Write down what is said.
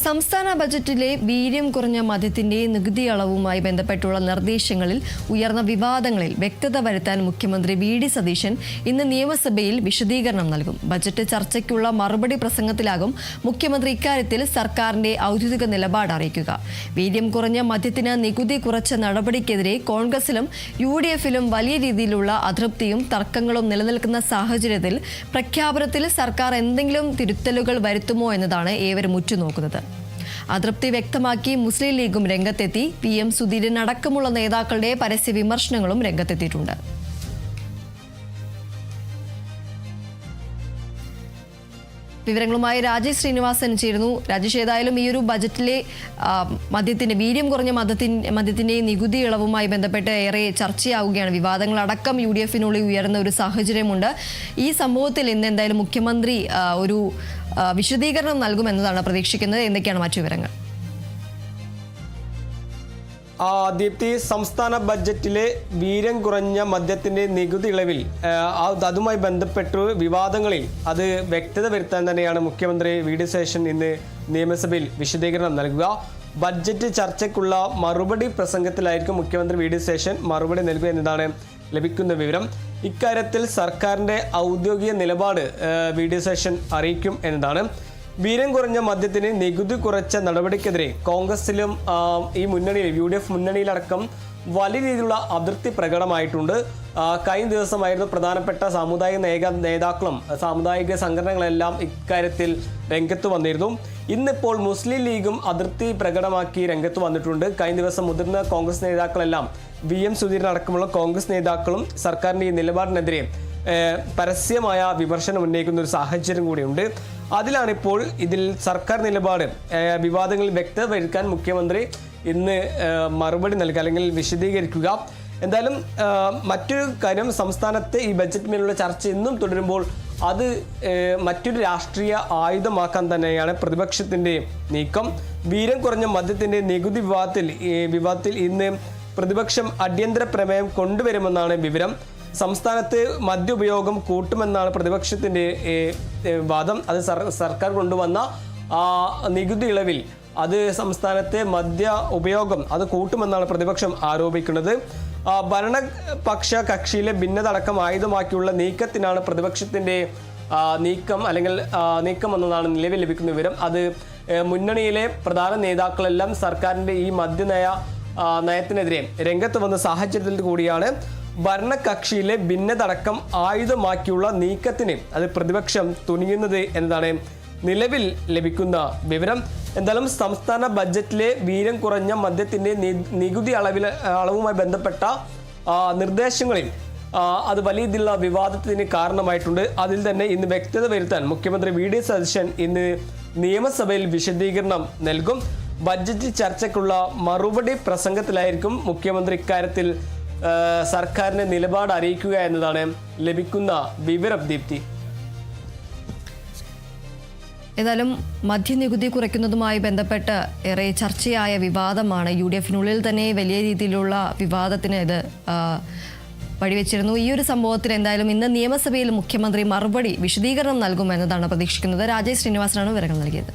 സംസ്ഥാന ബജറ്റിലെ വീര്യം കുറഞ്ഞ മദ്യത്തിന്റെ നികുതി അളവുമായി ബന്ധപ്പെട്ടുള്ള നിർദ്ദേശങ്ങളിൽ ഉയർന്ന വിവാദങ്ങളിൽ വ്യക്തത വരുത്താൻ മുഖ്യമന്ത്രി വി.ഡി. സതീശൻ ഇന്ന് നിയമസഭയിൽ വിശദീകരണം നൽകും. ബജറ്റ് ചർച്ചയ്ക്കുള്ള മറുപടി പ്രസംഗത്തിലാകും മുഖ്യമന്ത്രി ഇക്കാര്യത്തിൽ സർക്കാരിന്റെ ഔദ്യോഗിക നിലപാട് അറിയിക്കുക. വീര്യം കുറഞ്ഞ മദ്യത്തിന് നികുതി കുറച്ച നടപടിക്കെതിരെ കോൺഗ്രസിലും യു.ഡി.എഫിലും വലിയ രീതിയിലുള്ള അതൃപ്തിയും തർക്കങ്ങളും നിലനിൽക്കുന്ന സാഹചര്യത്തിൽ പ്രഖ്യാപനത്തിൽ സർക്കാർ എന്തെങ്കിലും തിരുത്തലുകൾ വരുത്തുമോ എന്നതാണ് ഏവരും ഉറ്റുനോക്കുന്നത്. അതൃപ്തി വ്യക്തമാക്കി മുസ്ലിം ലീഗും രംഗത്തെത്തി. PM സുധീരൻ അടക്കമുള്ള നേതാക്കളുടെ പരസ്യ വിമർശനങ്ങളും രംഗത്തെത്തിയിട്ടുണ്ട്. വിവരങ്ങളുമായി രാജേഷ് ശ്രീനിവാസൻ ചേരുന്നു. രാജേഷ്, ഏതായാലും ഈ ഒരു ബജറ്റിലെ മദ്യത്തിന്റെ വീര്യം കുറഞ്ഞ മദ്യത്തിന്റെ നികുതി ഇളവുമായി ബന്ധപ്പെട്ട് ഏറെ ചർച്ചയാവുകയാണ്. വിവാദങ്ങളടക്കം UDF-നുള്ളിൽ ഉയർന്ന ഒരു സാഹചര്യമുണ്ട്. ഈ സംഭവത്തിൽ ഇന്ന് എന്തായാലും മുഖ്യമന്ത്രി ഒരു വിശദീകരണം നൽകുമെന്നതാണ് പ്രതീക്ഷിക്കുന്നത്. എന്തൊക്കെയാണ് മറ്റു വിവരങ്ങൾ? ദീപ്തി, സംസ്ഥാന ബഡ്ജറ്റിലെ വീര്യം കുറഞ്ഞ മദ്യത്തിന്റെ നികുതി ഇളവിൽ അതുമായി ബന്ധപ്പെട്ട് വിവാദങ്ങളിൽ അത് വ്യക്തത വരുത്താൻ തന്നെയാണ് മുഖ്യമന്ത്രി വി.ഡി. സതീശൻ ഇന്ന് നിയമസഭയിൽ വിശദീകരണം നൽകുക. ബഡ്ജറ്റ് ചർച്ചയ്ക്കുള്ള മറുപടി പ്രസംഗത്തിലായിരിക്കും മുഖ്യമന്ത്രി വി.ഡി. സതീശൻ മറുപടി നൽകുക എന്നതാണ് ലഭിക്കുന്ന വിവരം. ഇക്കാര്യത്തിൽ സർക്കാരിന്റെ ഔദ്യോഗിക നിലപാട് വി.ഡി. സതീശൻ അറിയിക്കും എന്നതാണ്. വീര്യം കുറഞ്ഞ മദ്യത്തിന് നികുതി കുറച്ച നടപടിക്കെതിരെ കോൺഗ്രസിലും ഈ മുന്നണിയിൽ UDF മുന്നണിയിലടക്കം വലിയ രീതിയിലുള്ള അതൃപ്തി പ്രകടമായിട്ടുണ്ട്. കഴിഞ്ഞ ദിവസമായിരുന്നു പ്രധാനപ്പെട്ട സാമുദായിക നേതാക്കളും സാമുദായിക സംഘടനകളെല്ലാം ഇക്കാര്യത്തിൽ രംഗത്ത് വന്നിരുന്നു. ഇന്നിപ്പോൾ മുസ്ലിം ലീഗും അതൃപ്തി പ്രകടമാക്കി രംഗത്ത് വന്നിട്ടുണ്ട്. കഴിഞ്ഞ ദിവസം മുതിർന്ന കോൺഗ്രസ് നേതാക്കളെല്ലാം VM സുധീരൻ അടക്കമുള്ള കോൺഗ്രസ് നേതാക്കളും സർക്കാരിൻ്റെ ഈ നിലപാടിനെതിരെ പരസ്യമായ വിമർശനം ഉന്നയിക്കുന്ന ഒരു സാഹചര്യം കൂടിയുണ്ട്. അതിലാണിപ്പോൾ ഇതിൽ സർക്കാർ നിലപാട് വിവാദങ്ങളിൽ വ്യക്തത വരുത്താൻ മുഖ്യമന്ത്രി ഇന്ന് മറുപടി നൽകുക അല്ലെങ്കിൽ വിശദീകരിക്കുക. എന്തായാലും മറ്റൊരു കാര്യം, സംസ്ഥാനത്തെ ഈ ബജറ്റ് മേലുള്ള ചർച്ച ഇന്നും തുടരുമ്പോൾ അത് മറ്റൊരു രാഷ്ട്രീയ ആയുധമാക്കാൻ തന്നെയാണ് പ്രതിപക്ഷത്തിൻ്റെ നീക്കം. വീര്യം കുറഞ്ഞ മദ്യത്തിൻ്റെ നികുതി വിവാദത്തിൽ ഇന്ന് പ്രതിപക്ഷം അടിയന്തര പ്രമേയം കൊണ്ടുവരുമെന്നാണ് വിവരം. സംസ്ഥാനത്ത് മദ്യ ഉപയോഗം കൂട്ടുമെന്നാണ് പ്രതിപക്ഷത്തിൻ്റെ വാദം. അത് സർക്കാർ കൊണ്ടുവന്ന നികുതി ഇളവിൽ അത് സംസ്ഥാനത്തെ മദ്യ ഉപയോഗം അത് കൂട്ടുമെന്നാണ് പ്രതിപക്ഷം ആരോപിക്കുന്നത്. ഭരണപക്ഷ കക്ഷിയിലെ ഭിന്നത അടക്കം ആയുധമാക്കിയുള്ള നീക്കത്തിനാണ് പ്രതിപക്ഷത്തിൻ്റെ നീക്കം എന്നതാണ് നിലവിൽ ലഭിക്കുന്ന വിവരം. അത് മുന്നണിയിലെ പ്രധാന നേതാക്കളെല്ലാം സർക്കാരിൻ്റെ ഈ നയത്തിനെതിരെ രംഗത്ത് വന്ന സാഹചര്യത്തിൽ കൂടിയാണ് ഭരണകക്ഷിയിലെ ഭിന്നതടക്കം ആയുധമാക്കിയുള്ള നീക്കത്തിന് അത് പ്രതിപക്ഷം തുനിയുന്നത് എന്നതാണ് നിലവിൽ ലഭിക്കുന്ന വിവരം. എന്തായാലും സംസ്ഥാന ബഡ്ജറ്റിലെ വീര്യം കുറഞ്ഞ മദ്യത്തിന്റെ നികുതി അളവുമായി ബന്ധപ്പെട്ട നിർദ്ദേശങ്ങളിൽ അത് വലിയ രീതിയിലുള്ള വിവാദത്തിന് കാരണമായിട്ടുണ്ട്. അതിൽ തന്നെ ഇന്ന് വ്യക്തത വരുത്താൻ മുഖ്യമന്ത്രി വി.ഡി. സതീശൻ ഇന്ന് നിയമസഭയിൽ വിശദീകരണം നൽകും. ബഡ്ജറ്റ് ചർച്ചയ്ക്കുള്ള മറുപടി പ്രസംഗത്തിലായിരിക്കും മുഖ്യമന്ത്രി ഇക്കാര്യത്തിൽ സർക്കാരിന്റെ നിലപാട് അറിയിക്കുക എന്നതാണ് ലഭിക്കുന്ന വിവരം. ദീപ്തി, ഏതായാലും മദ്യനികുതി കുറയ്ക്കുന്നതുമായി ബന്ധപ്പെട്ട് ഏറെ ചർച്ചയായ വിവാദമാണ്. UDF-നുള്ളിൽ തന്നെ വലിയ രീതിയിലുള്ള വിവാദത്തിന് ഇത് വഴിവെച്ചിരുന്നു. ഈ ഒരു സംഭവത്തിൽ എന്തായാലും ഇന്ന് നിയമസഭയിൽ മുഖ്യമന്ത്രി മറുപടി വിശദീകരണം നൽകുമെന്നതാണ് പ്രതീക്ഷിക്കുന്നത്. രാജേഷ് ശ്രീനിവാസനാണ് വിവരങ്ങൾ നൽകിയത്.